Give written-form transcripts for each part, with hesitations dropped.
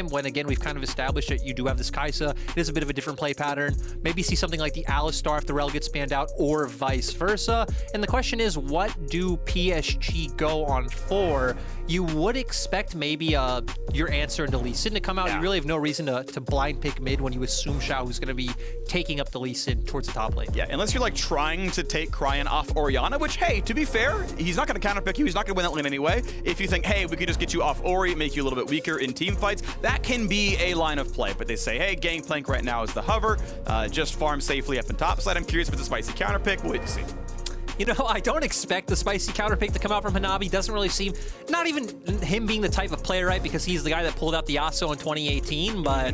time when, again, we've kind of established that you do have this Kaisa. It is a bit of a different play pattern. Maybe see something like the Alistar if the rel gets spanned out, or vice versa. And the question is, what do PSG go on for? You would expect maybe your answer into Lee Sin to come out. You really have no reason to blind pick mid when you assume Xiaohu's going to be taking up the Lee Sin towards the top lane. Yeah, unless you're like trying to take Cryin off Orianna, which, hey, to be fair, he's not going to counterpick you. He's not going to win that lane anyway. If you think, hey, we could just get you off Ori, make you a little bit weaker in team fights, that can be a line of play. But they say, hey, Gangplank right now is the hover. Just farm safely up in top side. I'm curious if it's a spicy counterpick. We'll wait to see. You know, I don't expect the spicy counterpick to come out from Hanabi. Doesn't really seem, not even him being the type of player, right? Because he's the guy that pulled out the Yasuo in 2018, but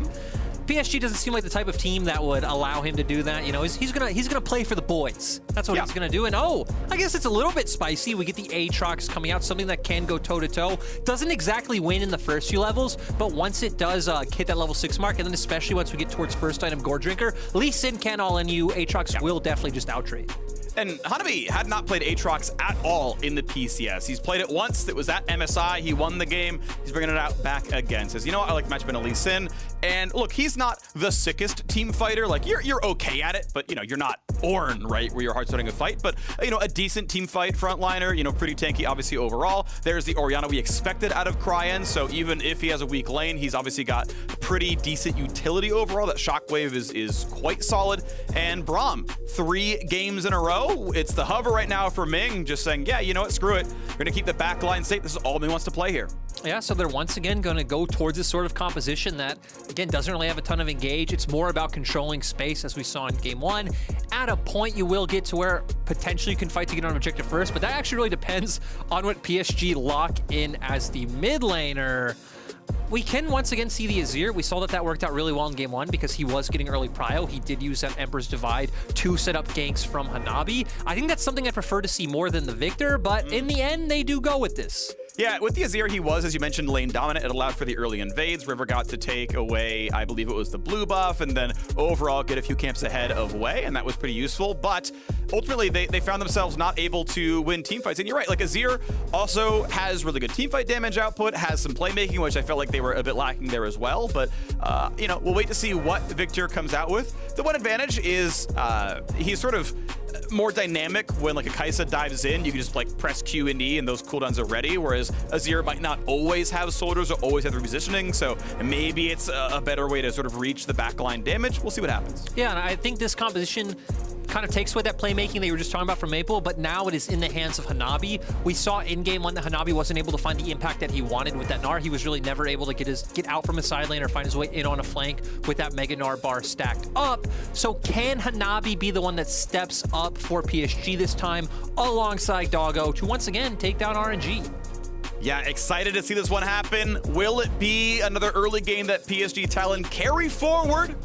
PSG doesn't seem like the type of team that would allow him to do that. You know, he's gonna play for the boys. That's what he's gonna do. And oh, I guess it's a little bit spicy. We get the Aatrox coming out, something that can go toe to toe. Doesn't exactly win in the first few levels, but once it does hit that level 6 mark, and then especially once we get towards first item Gore Drinker, Lee Sin can all in you. Aatrox will definitely just out-trade. And Hanabi had not played Aatrox at all in the PCS. He's played it once. It was at MSI. He won the game. He's bringing it out back again. Says, you know what? I like matchup in Lee Sin. And look, he's not the sickest team fighter. Like, you're okay at it, but, you know, you're not Ornn, right, where you're hard starting a fight. But, you know, a decent team fight frontliner, you know, pretty tanky, obviously, overall. There's the Orianna we expected out of Cryin. So even if he has a weak lane, he's obviously got pretty decent utility overall. That Shockwave is quite solid. And Braum, 3 games in a row. It's the hover right now for Ming, just saying, yeah, you know what, screw it. We're going to keep the back line safe. This is all Ming wants to play here. Yeah, so they're once again going to go towards this sort of composition that, again, doesn't really have a ton of engage. It's more about controlling space, as we saw in game 1. At a point, you will get to where potentially you can fight to get on objective first, but that actually really depends on what PSG lock in as the mid laner. We can once again see the Azir. We saw that worked out really well in game 1 because he was getting early prio. He did use that Emperor's Divide to set up ganks from Hanabi. I think that's something I'd prefer to see more than the Viktor, but in the end, they do go with this. Yeah, with the Azir, he was, as you mentioned, lane dominant. It allowed for the early invades. River got to take away, I believe it was the blue buff, and then overall get a few camps ahead of Wei, and that was pretty useful. But ultimately, they found themselves not able to win teamfights. And you're right, like Azir also has really good teamfight damage output, has some playmaking, which I felt like they were a bit lacking there as well. But, you know, we'll wait to see what Viktor comes out with. The one advantage is he's sort of more dynamic when like a Kaisa dives in. You can just like press Q and E and those cooldowns are ready, whereas Azir might not always have soldiers or always have the repositioning, so maybe it's a better way to sort of reach the backline damage. We'll see what happens. Yeah, and I think this composition kind of takes away that playmaking that you were just talking about from Maple, but now it is in the hands of Hanabi. We saw in game 1 that Hanabi wasn't able to find the impact that he wanted with that Gnar. He was really never able to get out from his side lane or find his way in on a flank with that Mega Gnar bar stacked up. So can Hanabi be the one that steps up for PSG this time alongside Doggo to once again take down RNG? Yeah, excited to see this one happen. Will it be another early game that PSG Talon carry forward?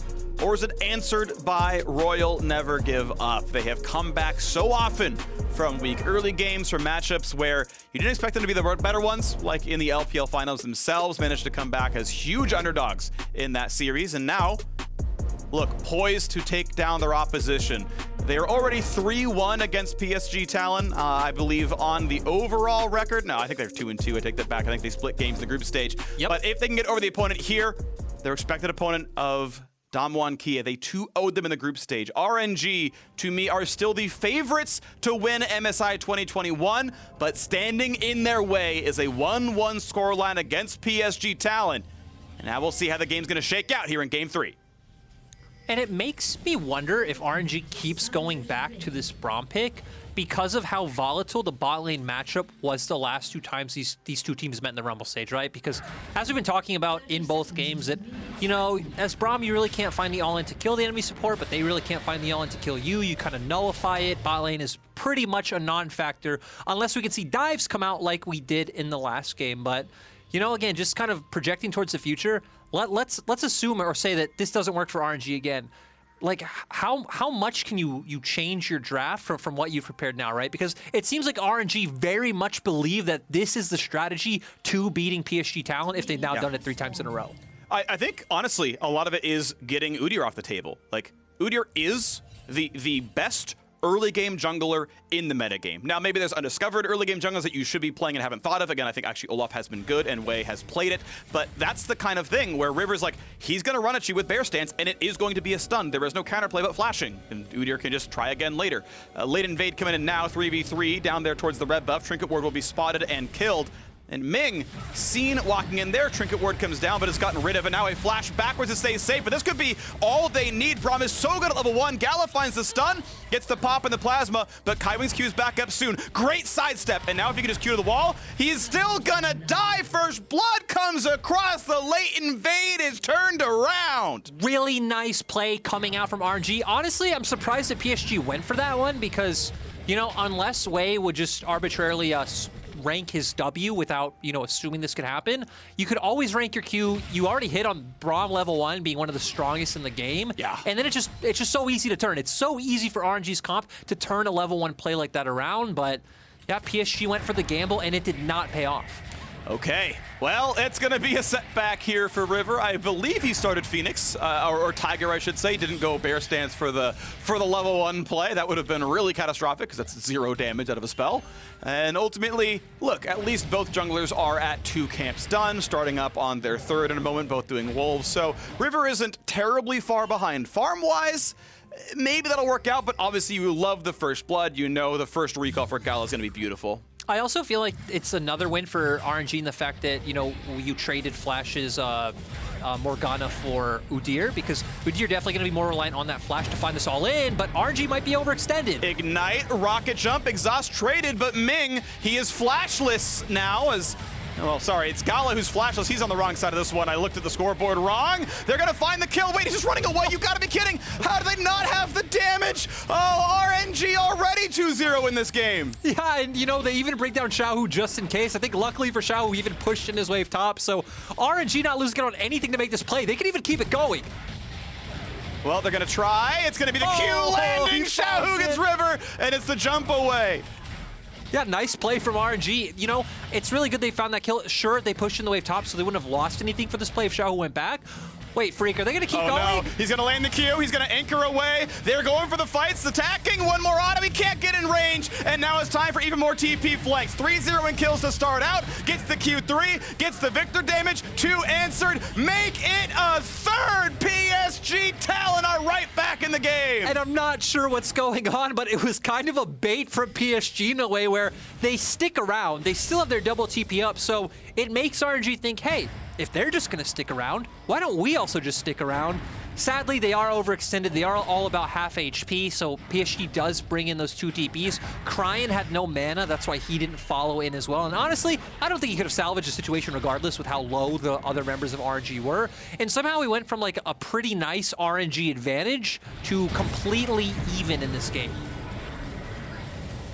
Or is it answered by Royal Never Give Up? They have come back so often from weak early games, from matchups where you didn't expect them to be the better ones, like in the LPL finals themselves, managed to come back as huge underdogs in that series. And now, look, poised to take down their opposition. They are already 3-1 against PSG Talon, I believe, on the overall record. No, I think they're 2-2. I take that back. I think they split games in the group stage. Yep. But if they can get over the opponent here, their expected opponent of Damwon Kia, they 2-0'd them in the group stage. RNG, to me, are still the favorites to win MSI 2021, but standing in their way is a 1-1 scoreline against PSG Talon. And now we'll see how the game's going to shake out here in Game 3. And it makes me wonder if RNG keeps going back to this Braum pick because of how volatile the bot lane matchup was the last 2 times these two teams met in the Rumble stage, right? Because as we've been talking about in both games, that, you know, as Braum, you really can't find the all-in to kill the enemy support, but they really can't find the all-in to kill you. You kind of nullify it. Bot lane is pretty much a non-factor unless we can see dives come out like we did in the last game. But, you know, again, just kind of projecting towards the future, let's assume or say that this doesn't work for RNG again. Like, how much can you change your draft from what you've prepared now, right? Because it seems like RNG very much believe that this is the strategy to beating PSG Talon if they've now done it 3 times in a row. I think, honestly, a lot of it is getting Udyr off the table. Like, Udyr is the best early game jungler in the metagame. Now, maybe there's undiscovered early game junglers that you should be playing and haven't thought of. Again, I think actually Olaf has been good and Wei has played it, but that's the kind of thing where River's like, he's going to run at you with Bear Stance, and it is going to be a stun. There is no counterplay but flashing, and Udyr can just try again later. Late invade coming in now, 3v3 down there towards the red buff. Trinket Ward will be spotted and killed. And Ming, seen walking in there. Trinket Ward comes down, but it's gotten rid of it. Now a flash backwards to stay safe, but this could be all they need. Braum is so good at level 1. Gala finds the stun, gets the pop and the plasma, but Kaiwing's Q's back up soon. Great sidestep, and now if he can just Q to the wall, he's still gonna die. First blood comes across. The late invade is turned around. Really nice play coming out from RNG. Honestly, I'm surprised that PSG went for that one because, you know, unless Wei would just arbitrarily rank his W without, you know, assuming this could happen, you could always rank your Q. You already hit on Braum level 1 being one of the strongest in the game. Yeah. And then it's just so easy to turn. It's so easy for RNG's comp to turn a level 1 play like that around, but yeah, PSG went for the gamble and it did not pay off. Okay, well, it's going to be a setback here for River. I believe he started Phoenix, or Tiger, I should say. Didn't go Bear Stance for the level 1 play. That would have been really catastrophic because that's 0 damage out of a spell. And ultimately, look, at least both junglers are at 2 camps done, starting up on their 3rd in a moment, both doing wolves. So River isn't terribly far behind farm-wise. Maybe that'll work out, but obviously you love the first blood. You know the first recall for Gala is going to be beautiful. I also feel like it's another win for RNG in the fact that, you know, you traded Flash's Morgana for Udyr, because Udyr definitely going to be more reliant on that Flash to find this all in, but RNG might be overextended. Ignite, rocket jump, exhaust traded, but Ming, he is flashless now as... Well, sorry, it's Gala who's flashless. He's on the wrong side of this one. I looked at the scoreboard wrong. They're going to find the kill. Wait, he's just running away. You got to be kidding. How do they not have the damage? Oh, RNG already 2-0 in this game. Yeah, and, you know, they even break down Xiaohu just in case. I think luckily for Xiaohu, he even pushed in his wave top. So RNG not losing out on anything to make this play. They can even keep it going. Well, they're going to try. It's going to be the Q landing. Xiaohu gets River, and it's the jump away. Yeah, nice play from RNG. You know, it's really good they found that kill. Sure, they pushed in the wave top, so they wouldn't have lost anything for this play if Xiaohu went back. Wait, Phreak, are they going to keep going? No, he's going to land the Q. He's going to anchor away. They're going for the fights, attacking. One more auto. He can't get in range. And now it's time for even more TP flanks. 3-0 in kills to start out. Gets the Q3. Gets the Viktor damage. 2 answered. Make it a 3rd. PSG Talon are right back in the game. And I'm not sure what's going on, but it was kind of a bait from PSG in a way where they stick around. They still have their double TP up, so it makes RNG think, hey, if they're just going to stick around, why don't we also just stick around? Sadly, they are overextended. They are all about half HP, so PSG does bring in those 2 TPs. Cryin had no mana, that's why he didn't follow in as well. And honestly, I don't think he could have salvaged the situation regardless with how low the other members of RNG were. And somehow we went from like a pretty nice RNG advantage to completely even in this game.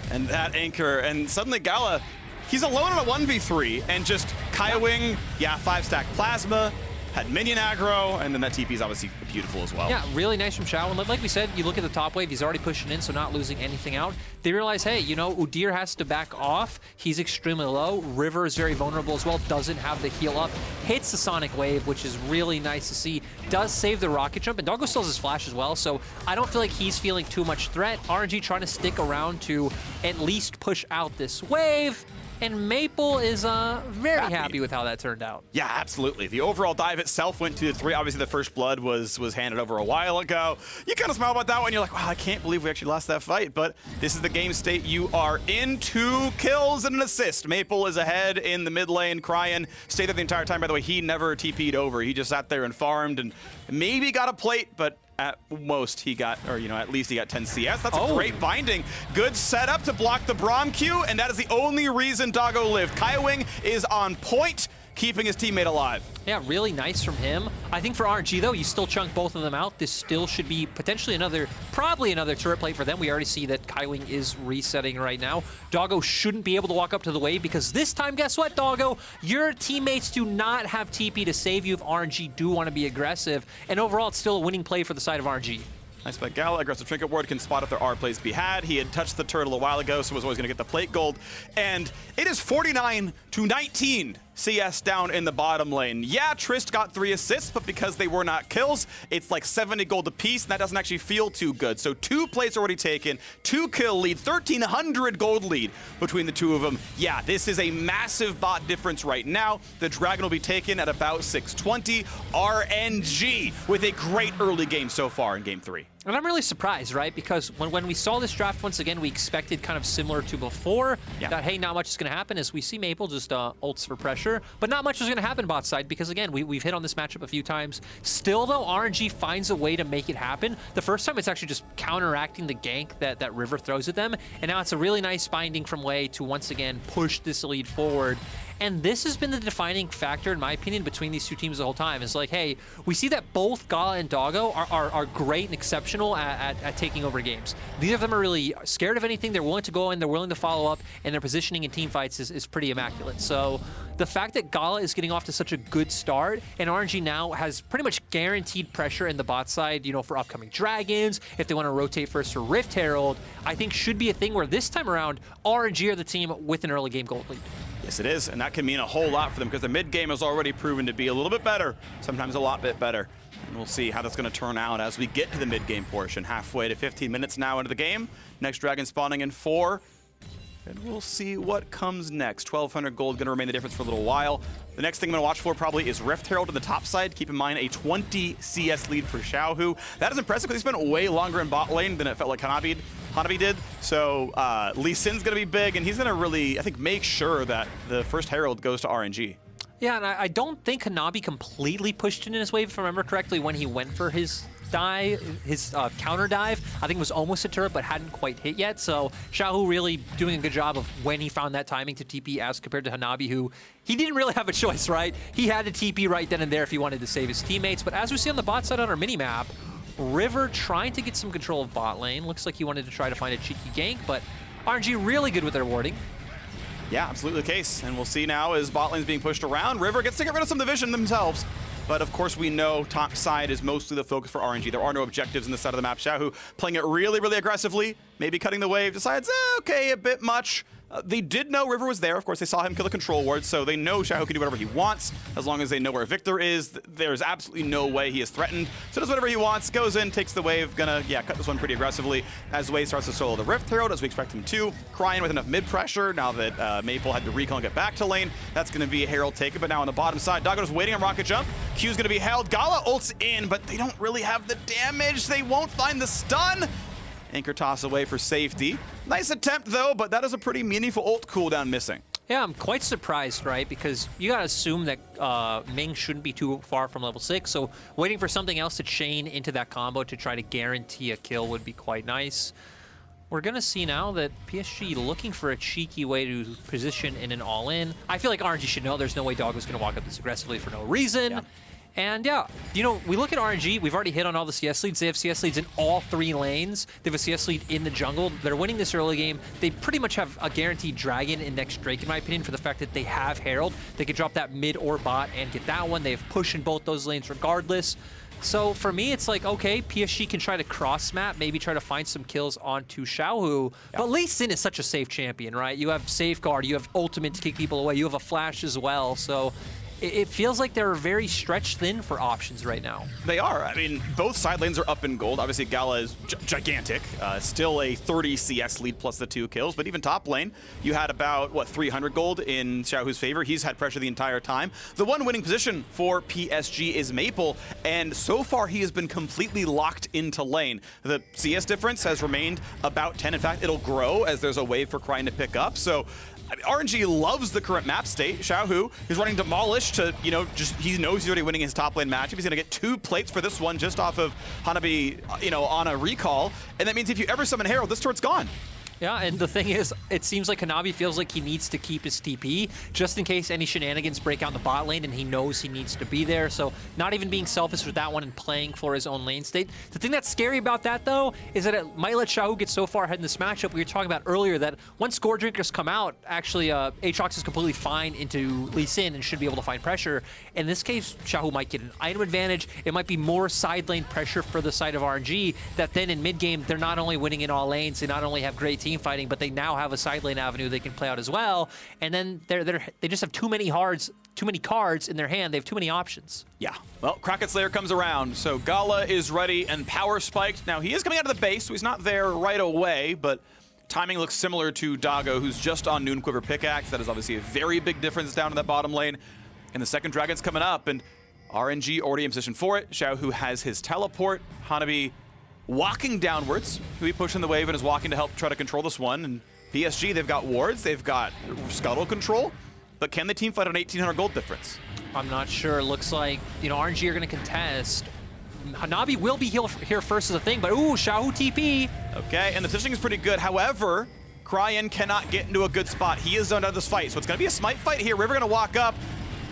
And that anchor, and suddenly Gala, he's alone on a 1v3, and just Kaiwing, yeah, 5-stack plasma, had minion aggro, and then that TP is obviously beautiful as well. Yeah, really nice from Xiao. And like we said, you look at the top wave, he's already pushing in, so not losing anything out. They realize, hey, you know, Udyr has to back off. He's extremely low. River is very vulnerable as well, doesn't have the heal up. Hits the Sonic Wave, which is really nice to see. Does save the rocket jump, and Doggo still has his flash as well, so I don't feel like he's feeling too much threat. RNG trying to stick around to at least push out this wave. And Maple is very happy with how that turned out. Yeah, absolutely. The overall dive itself went 2-3. Obviously, the first blood was handed over a while ago. You kind of smile about that one. You're like, wow, I can't believe we actually lost that fight. But this is the game state you are in. 2 kills and an assist. Maple is ahead in the mid lane. Cryin stayed there the entire time. By the way, he never TP'd over. He just sat there and farmed and maybe got a plate, but at most he got, or you know, at least he got 10 CS. That's a great binding. Good setup to block the Braum Q, and that is the only reason Doggo lived. Kaiwing is on point, keeping his teammate alive. Yeah, really nice from him. I think for RNG, though, you still chunk both of them out. This still should be potentially probably another turret plate for them. We already see that Kaiwing is resetting right now. Doggo shouldn't be able to walk up to the wave because this time, guess what, Doggo? Your teammates do not have TP to save you if RNG do want to be aggressive. And overall, it's still a winning play for the side of RNG. Nice by Gala. Aggressive Trinket Ward can spot if there are plays to be had. He had touched the turtle a while ago, so was always going to get the plate gold. And it is 49-19. CS down in the bottom lane. Yeah, Trist got 3 assists, but because they were not kills, it's like 70 gold apiece, and that doesn't actually feel too good. So 2 plates already taken, 2 kill lead, 1,300 gold lead between the two of them. Yeah, this is a massive bot difference right now. The Dragon will be taken at about 620. RNG with a great early game so far in Game 3. And I'm really surprised, right? Because when we saw this draft once again, we expected kind of similar to before. Yeah. That, hey, not much is going to happen as we see Maple just ults for pressure. But not much is going to happen bot side because, again, we've hit on this matchup a few times. Still, though, RNG finds a way to make it happen. The first time, it's actually just counteracting the gank that River throws at them. And now it's a really nice binding from Wei to, once again, push this lead forward. And this has been the defining factor, in my opinion, between these two teams the whole time. It's like, hey, we see that both Gala and Doggo are great and exceptional at taking over games. Neither of them are really scared of anything. They're willing to go in, they're willing to follow up, and their positioning in team fights is pretty immaculate. So the fact that Gala is getting off to such a good start, and RNG now has pretty much guaranteed pressure in the bot side, you know, for upcoming Dragons, if they want to rotate first for Rift Herald, I think should be a thing where this time around, RNG are the team with an early game gold lead. Yes, it is, and that can mean a whole lot for them because the mid game has already proven to be a little bit better, sometimes a lot bit better. And we'll see how that's going to turn out as we get to the mid game portion. Halfway to 15 minutes now into the game. Next Dragon spawning in 4. And we'll see what comes next. 1,200 gold going to remain the difference for a little while. The next thing I'm going to watch for probably is Rift Herald on the top side. Keep in mind a 20 CS lead for Xiaohu. That is impressive because he spent way longer in bot lane than it felt like Hanabi did. So Lee Sin's going to be big, and he's going to really, I think, make sure that the first Herald goes to RNG. Yeah, and I don't think Hanabi completely pushed in his wave, if I remember correctly, when he went for his counter dive. I think it was almost a turret, but hadn't quite hit yet. So Xiaohu really doing a good job of when he found that timing to TP as compared to Hanabi, who he didn't really have a choice, right? He had to TP right then and there if he wanted to save his teammates. But as we see on the bot side on our mini-map, River trying to get some control of bot lane. Looks like he wanted to try to find a cheeky gank, but RNG really good with their warding. Yeah, absolutely the case. And we'll see now as bot lane's being pushed around. River gets to get rid of some division themselves. But of course, we know top side is mostly the focus for RNG. There are no objectives in this side of the map. Xiaohu playing it really, really aggressively, maybe cutting the wave, decides, okay, a bit much. They did know River was there. Of course, they saw him kill a control ward, so they know Xiaohu can do whatever he wants. As long as they know where Viktor is, there's absolutely no way he is threatened. So does whatever he wants, goes in, takes the wave, gonna, yeah, cut this one pretty aggressively as Wei starts to solo the Rift Herald, as we expect him to. Cryin with enough mid-pressure, now that Maple had to recall and get back to lane. That's gonna be a Herald taken, but now on the bottom side, Doggo's waiting on Rocket Jump. Q's gonna be held, Gala ults in, but they don't really have the damage. They won't find the stun. Anchor toss away for safety. Nice attempt, though, but that is a pretty meaningful ult cooldown missing. Yeah, I'm quite surprised, right? Because you gotta assume that Ming shouldn't be too far from level 6, so waiting for something else to chain into that combo to try to guarantee a kill would be quite nice. We're gonna see now that PSG looking for a cheeky way to position in an all-in. I feel like RNG should know there's no way Doggo's gonna walk up this aggressively for no reason. Yeah. And yeah, you know, we look at RNG, we've already hit on all the CS leads. They have CS leads in all 3 lanes. They have a CS lead in the jungle. They're winning this early game. They pretty much have a guaranteed Dragon in next Drake, in my opinion, for the fact that they have Herald. They could drop that mid or bot and get that one. They have push in both those lanes regardless. So for me, it's like, okay, PSG can try to cross map, maybe try to find some kills onto Xiaohu. Yeah. But Lee Sin is such a safe champion, right? You have Safeguard, you have Ultimate to kick people away, you have a Flash as well. So it feels like they're very stretched thin for options right now. They are. I mean, both side lanes are up in gold. Obviously, Gala is gigantic. Still a 30 CS lead plus the 2 kills. But even top lane, you had about, what, 300 gold in Xiaohu's favor. He's had pressure the entire time. The one winning position for PSG is Maple. And so far, he has been completely locked into lane. The CS difference has remained about 10. In fact, it'll grow as there's a wave for Cryin to pick up. So I mean, RNG loves the current map state. Xiaohu is running Demolish to, you know, just he knows he's already winning his top lane matchup. He's going to get 2 plates for this one just off of Hanabi, you know, on a recall. And that means if you ever summon Herald, this turret's gone. Yeah, and the thing is, it seems like Hanabi feels like he needs to keep his TP just in case any shenanigans break out in the bot lane, and he knows he needs to be there. So not even being selfish with that one and playing for his own lane state. The thing that's scary about that, though, is that it might let Xiaohu get so far ahead in this matchup. We were talking about earlier that once Score Drinkers come out, actually Aatrox is completely fine into Lee Sin and should be able to find pressure. In this case, Xiaohu might get an item advantage. It might be more side lane pressure for the side of RNG that then in mid game, they're not only winning in all lanes, they not only have great team fighting, but they now have a side lane avenue they can play out as well. And then they just have too many cards in their hand. They have too many options. Yeah. Well, Kraken Slayer comes around, so Gala is ready and power spiked. Now, he is coming out of the base, so he's not there right away, but timing looks similar to Doggo, who's just on Noon Quiver Pickaxe. That is obviously a very big difference down in that bottom lane. And the second dragon's coming up, and RNG already in position for it. Xiaohu has his teleport. Hanabi walking downwards. He pushing the wave and is walking to help try to control this one. And PSG, they've got wards, they've got scuttle control, but can the team fight an 1,800 gold difference? I'm not sure. It looks like, you know, RNG are going to contest. Hanabi will be here first as a thing, but ooh, Xiaohu TP. Okay, and the positioning is pretty good. However, Cryin cannot get into a good spot. He is zoned out of this fight, so it's going to be a smite fight here. River going to walk up.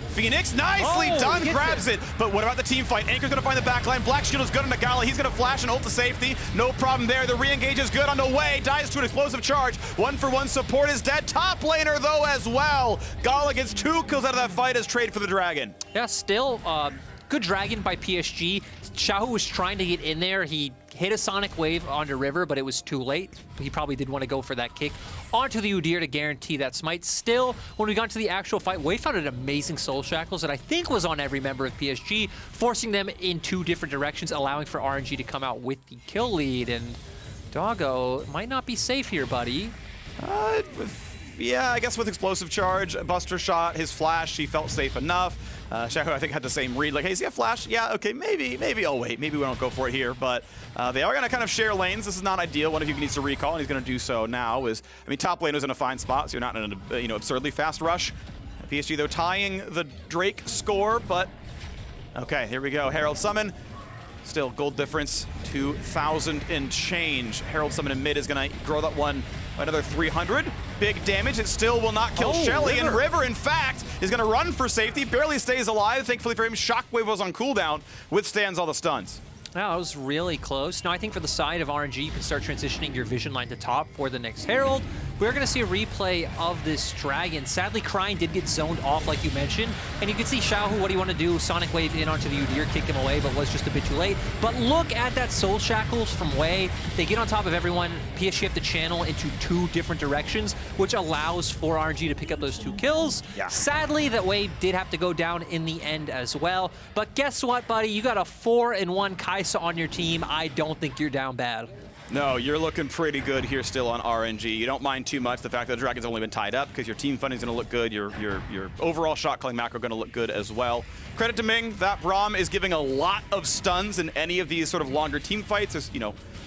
Phoenix, nicely done, grabs it. But what about the team fight? Anchor's gonna find the backline. Black Shield is good on the Gala. He's gonna flash and ult to safety. No problem there. The re-engage is good on the way. Dies to an explosive charge. 1-for-1 support is dead. Top laner though as well. Gala gets 2 kills out of that fight as trade for the dragon. Yeah, still good dragon by PSG. Xiaohu was trying to get in there. He hit a sonic wave onto River, but it was too late. He probably did want to go for that kick onto the Udyr to guarantee that smite. Still, when we got to the actual fight, Wave found an amazing soul shackles that I think was on every member of PSG, forcing them in 2 different directions, allowing for RNG to come out with the kill lead. And Doggo might not be safe here, buddy. Yeah, I guess with explosive charge, Buster shot, his flash, he felt safe enough. Xiaohu, I think, had the same read, like, hey, is he a flash? Yeah, okay, maybe I'll wait. Maybe we don't go for it here, but they are gonna kind of share lanes. This is not ideal. One of you needs to recall, and he's gonna do so now. I mean, top lane is in a fine spot, so you're not in a, absurdly fast rush. PSG, though, tying the Drake score, but okay, here we go. Herald Summon. Still, gold difference, 2,000 and change. Herald Summon in mid is gonna grow that one by another 300. Big damage. It still will not kill Shelly. And River, in fact, is gonna run for safety. Barely stays alive. Thankfully for him, Shockwave was on cooldown. Withstands all the stuns. Wow, that was really close. Now, I think for the side of RNG, you can start transitioning your vision line to top for the next Herald. We're going to see a replay of this dragon. Sadly, Cryin did get zoned off, like you mentioned. And you can see Xiaohu, what do you want to do? Sonic Wave in onto the Udyr, kick him away, but was just a bit too late. But look at that Soul Shackles from Wei. They get on top of everyone. PSG have to channel into 2 different directions, which allows for RNG to pick up those 2 kills. Yeah. Sadly, that Wei did have to go down in the end as well. But guess what, buddy? You got a 4-1 Kaisa on your team. I don't think you're down bad. No, you're looking pretty good here still on RNG. You don't mind too much the fact that the Dragon's only been tied up because your team funding is going to look good. Your overall shot calling macro going to look good as well. Credit to Ming, that Braum is giving a lot of stuns in any of these sort of longer team fights. There's,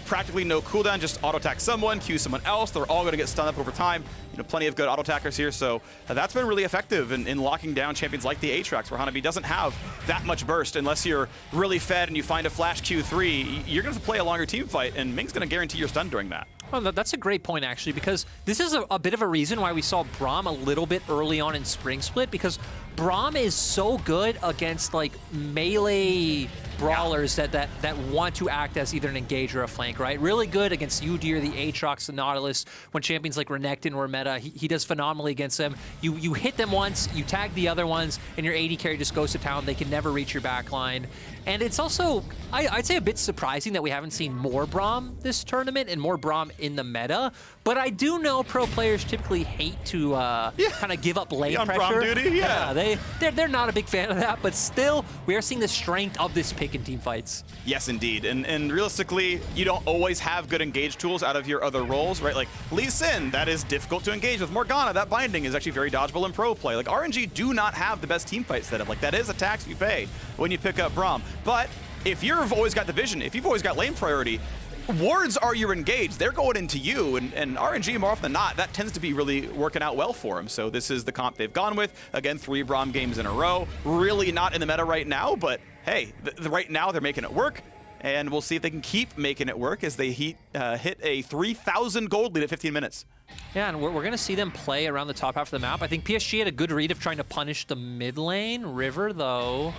practically no cooldown, just auto-attack someone, Q someone else. They're all going to get stunned up over time. Plenty of good auto-attackers here, so that's been really effective in locking down champions like the Aatrox, where Hanabi doesn't have that much burst. Unless you're really fed and you find a flash Q3, you're going to play a longer team fight, and Ming's going to guarantee your stun during that. Well, that's a great point, actually, because this is a bit of a reason why we saw Braum a little bit early on in Spring Split, because Braum is so good against, like, melee brawlers that want to act as either an engage or a flank, right? Really good against Udyr, the Aatrox, the Nautilus. When champions like Renekton or meta, he does phenomenally against them. You hit them once, you tag the other ones, and your AD carry just goes to town. They can never reach your backline. And it's also, I'd say, a bit surprising that we haven't seen more Braum this tournament and more Braum in the meta. But I do know pro players typically hate to kind of give up lane pressure. Braum duty, yeah. They're not a big fan of that, but still, we are seeing the strength of this pick in team fights. Yes, indeed. And realistically, you don't always have good engage tools out of your other roles, right? Like Lee Sin, that is difficult to engage with. Morgana, that binding is actually very dodgeable in pro play. Like RNG do not have the best team fight setup. Like that is a tax you pay when you pick up Braum. But if you've always got the vision, if you've always got lane priority, wards are your engage. They're going into you, and RNG, more often than not, that tends to be really working out well for them. So this is the comp they've gone with. Again, 3 Braum games in a row. Really not in the meta right now, but hey, right now they're making it work. And we'll see if they can keep making it work as they hit a 3,000 gold lead at 15 minutes. Yeah, and we're going to see them play around the top half of the map. I think PSG had a good read of trying to punish the mid lane. River, though,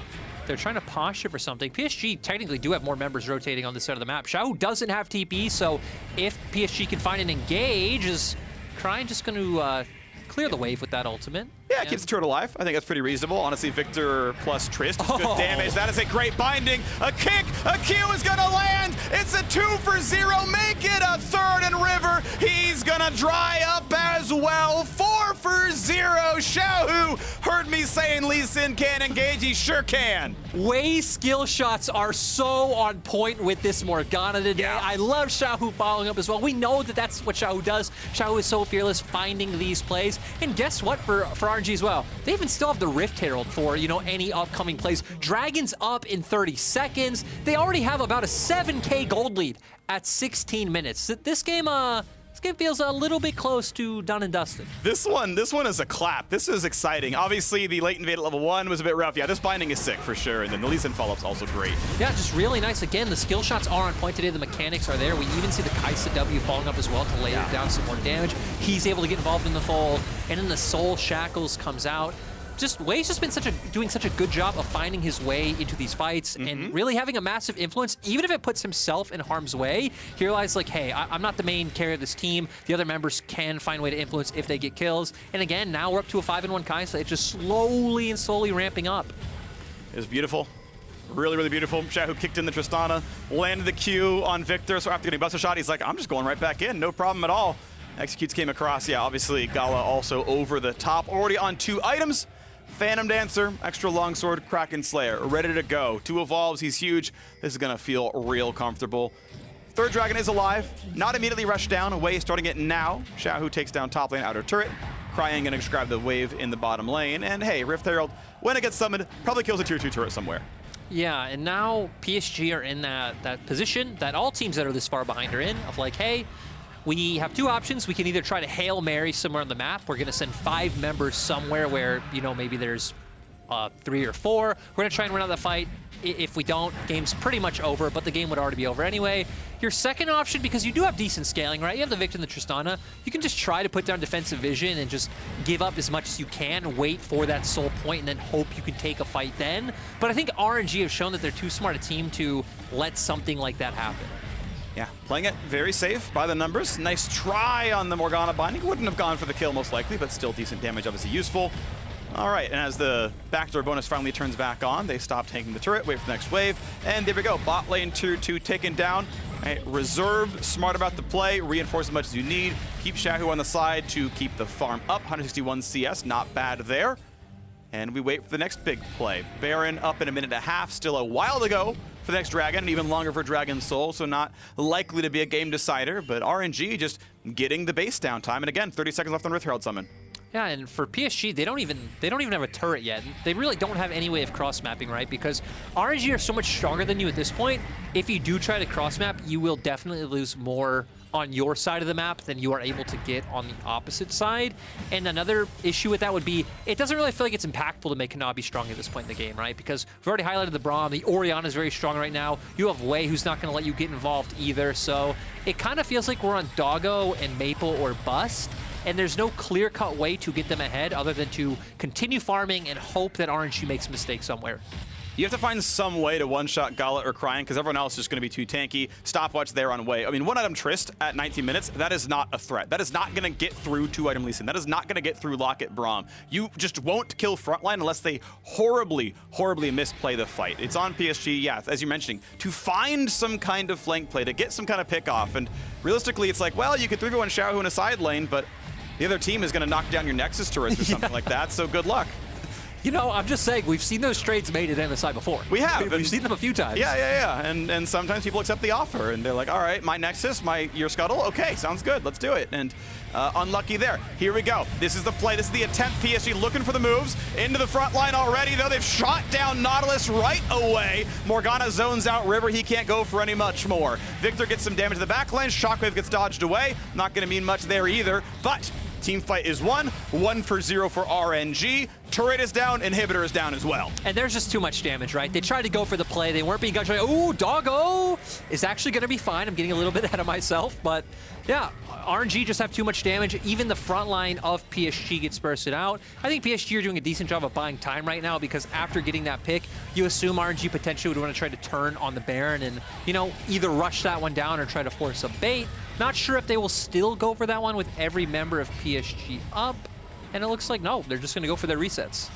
they're trying to posture for something. PSG technically do have more members rotating on this side of the map. Xiaohu doesn't have TP, so if PSG can find an engage, is Cryin just going to clear the wave with that ultimate? Yeah, it keeps the turtle alive. I think that's pretty reasonable. Honestly, Viktor plus Trist is good damage. That is a great binding. A kick, a Q is gonna land. It's a 2-for-0. Make it a third, and River Viktor. He's gonna dry up as well. 4 for 0. Xiaohu heard me saying Lee Sin can't engage. He sure can. Wei skill shots are so on point with this Morgana today. Yeah. I love Xiaohu following up as well. We know that that's what Xiaohu does. Xiaohu is so fearless finding these plays. And guess what for RNG as well? They even still have the Rift Herald for, you know, any upcoming plays. Dragon's up in 30 seconds. They already have about a 7K gold lead at 16 minutes. This game feels a little bit close to done and dusted. This one is a clap. This is exciting. Obviously, the late invade at level 1 was a bit rough. Yeah, this binding is sick for sure. And then the Lee Sin follow-up's also great. Yeah, just really nice. Again, the skill shots are on point today. The mechanics are there. We even see the Kaisa W falling up as well to lay down some more damage. He's able to get involved in the fold. And then the Soul Shackles comes out. Wei's just been doing such a good job of finding his way into these fights and really having a massive influence, even if it puts himself in harm's way. He realized, like, hey, I'm not the main carrier of this team. The other members can find a way to influence if they get kills. And again, now we're up to a 5-1 Kaisa. It's just slowly and slowly ramping up. It was beautiful. Really, really beautiful. Xiaohu kicked in the Tristana, landed the Q on Viktor. So after getting buster shot, he's like, I'm just going right back in. No problem at all. Executes came across. Yeah, obviously, Gala also over the top. Already on 2 items. Phantom Dancer, extra longsword, Kraken Slayer, ready to go. 2 evolves, he's huge. This is gonna feel real comfortable. Third dragon is alive, not immediately rushed down. Wei starting it now. Xiaohu takes down top lane outer turret. Cryin gonna grab the wave in the bottom lane. And hey, Rift Herald, when it gets summoned, probably kills a tier 2 turret somewhere. Yeah, and now PSG are in that position that all teams that are this far behind are in, of like, hey, we have 2 options. We can either try to Hail Mary somewhere on the map. We're going to send 5 members somewhere where, you know, maybe there's 3 or 4. We're going to try and win out the fight. If we don't, game's pretty much over, but the game would already be over anyway. Your second option, because you do have decent scaling, right? You have the Viktor and the Tristana. You can just try to put down defensive vision and just give up as much as you can, wait for that soul point, and then hope you can take a fight then. But I think RNG have shown that they're too smart a team to let something like that happen. Yeah, playing it very safe by the numbers. Nice try on the Morgana binding. Wouldn't have gone for the kill most likely, but still decent damage, obviously useful. All right, and as the backdoor bonus finally turns back on, they stop tanking the turret, wait for the next wave, and there we go. Bot lane tier 2 taken down. Right, reserve, smart about the play, reinforce as much as you need. Keep Xiaohu on the side to keep the farm up. 161 CS, not bad there. And we wait for the next big play. Baron up in a minute and a half, still a while to go for the next Dragon, and even longer for Dragon Soul, so not likely to be a game decider, but RNG just getting the base downtime. And again, 30 seconds left on Rift Herald Summon. Yeah, and for PSG, they don't even have a turret yet. They really don't have any way of cross-mapping, right? Because RNG are so much stronger than you at this point. If you do try to cross-map, you will definitely lose more on your side of the map than you are able to get on the opposite side. And another issue with that would be, it doesn't really feel like it's impactful to make Hanabi strong at this point in the game, right? Because we've already highlighted the Braum, the Orianna is very strong right now. You have Wei, who's not gonna let you get involved either. So it kind of feels like we're on Doggo and Maple or bust. And there's no clear-cut way to get them ahead other than to continue farming and hope that RNG makes a mistake somewhere. You have to find some way to one-shot Gala or Cryin because everyone else is just going to be too tanky. Stopwatch there on Wei. I mean, 1-item Trist at 19 minutes, that is not a threat. That is not going to get through 2-item Lee Sin. That is not going to get through Locket Braum. You just won't kill frontline unless they horribly, horribly misplay the fight. It's on PSG, yeah, as you're mentioning, to find some kind of flank play, to get some kind of pick-off. And realistically, it's like, well, you could 3v1 Xiaohu in a side lane, but the other team is going to knock down your Nexus turrets or something like that, so good luck. You know, I'm just saying, we've seen those trades made at MSI before. We have. We've seen them a few times. Yeah. And sometimes people accept the offer, and they're like, all right, my Nexus, your Scuttle, okay, sounds good, let's do it. And unlucky there. Here we go. This is the play. This is the attempt. PSG looking for the moves. Into the front line already, though. They've shot down Nautilus right away. Morgana zones out River. He can't go for any much more. Viktor gets some damage to the back lane. Shockwave gets dodged away. Not going to mean much there either, but team fight is 1 for 0 for RNG. Turret is down, inhibitor is down as well. And there's just too much damage, right? They tried to go for the play. They weren't being gun shy. Ooh, Doggo is actually going to be fine. I'm getting a little bit ahead of myself, but yeah, RNG just have too much damage. Even the front line of PSG gets bursted out. I think PSG are doing a decent job of buying time right now because after getting that pick, you assume RNG potentially would want to try to turn on the Baron and, you know, either rush that one down or try to force a bait. Not sure if they will still go for that one with every member of PSG up. And it looks like, no, they're just going to go for their resets.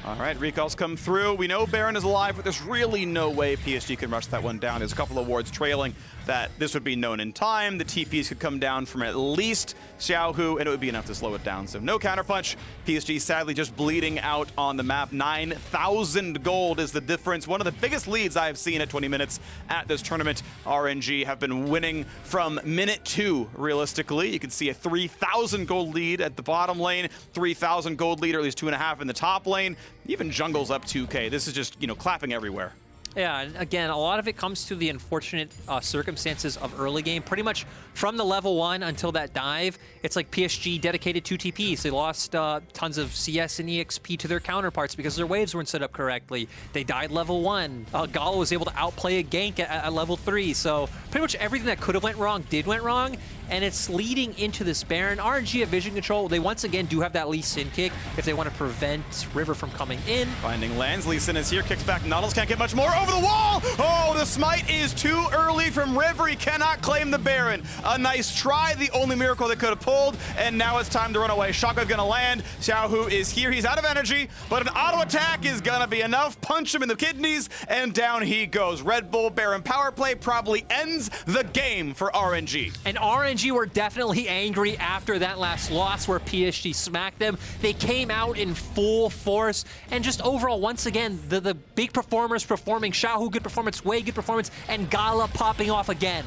All right, recalls come through. We know Baron is alive, but there's really no way PSG can rush that one down. There's a couple of wards trailing that this would be known in time. The TPs could come down from at least Xiaohu, and it would be enough to slow it down. So no counterpunch. PSG sadly just bleeding out on the map. 9,000 gold is the difference. One of the biggest leads I've seen at 20 minutes at this tournament. RNG have been winning from minute 2, realistically. You can see a 3,000 gold lead at the bottom lane, 3,000 gold lead, or at least 2.5 in the top lane. Even jungle's up 2K. This is just, clapping everywhere. Yeah, and again, a lot of it comes to the unfortunate circumstances of early game. Pretty much from the level 1 until that dive, it's like PSG dedicated 2 TPs. They lost tons of CS and EXP to their counterparts because their waves weren't set up correctly. They died level 1. Gala was able to outplay a gank at level 3. So pretty much everything that could have went wrong went wrong. And it's leading into this Baron. RNG at vision control, they once again do have that Lee Sin kick if they want to prevent River from coming in. Finding lands, Lee Sin is here, kicks back, Nautilus can't get much more, over the wall! Oh, the smite is too early from River, he cannot claim the Baron. A nice try, the only miracle they could have pulled, and now it's time to run away. Shotgun's gonna land, Xiaohu is here, he's out of energy, but an auto attack is gonna be enough. Punch him in the kidneys, and down he goes. Red Bull Baron power play probably ends the game for RNG. And RNG were definitely angry after that last loss where PSG smacked them. They came out in full force, and just overall, once again, the big performers performing. Xiaohu, good performance, Wei, good performance, and Gala popping off again.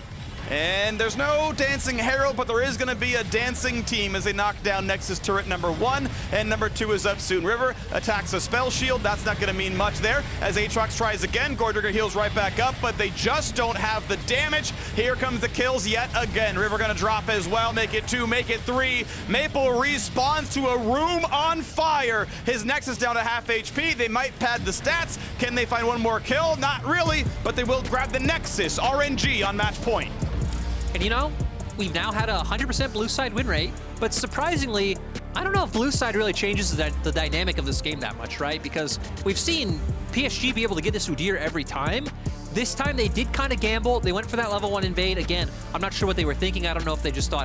And there's no Dancing Herald, but there is going to be a dancing team as they knock down Nexus turret number 1, and number 2 is up soon. River attacks a spell shield. That's not going to mean much there. As Aatrox tries again, Gordrigger heals right back up, but they just don't have the damage. Here comes the kills yet again. River going to drop as well, make it 2, make it 3. Maple respawns to a room on fire. His Nexus down to half HP. They might pad the stats. Can they find one more kill? Not really, but they will grab the Nexus. RNG on match point. And we've now had a 100% blue side win rate, but surprisingly, I don't know if blue side really changes the dynamic of this game that much, right? Because we've seen PSG be able to get this Udyr every time. This time they did kind of gamble. They went for that level 1 invade. Again, I'm not sure what they were thinking. I don't know if they just thought,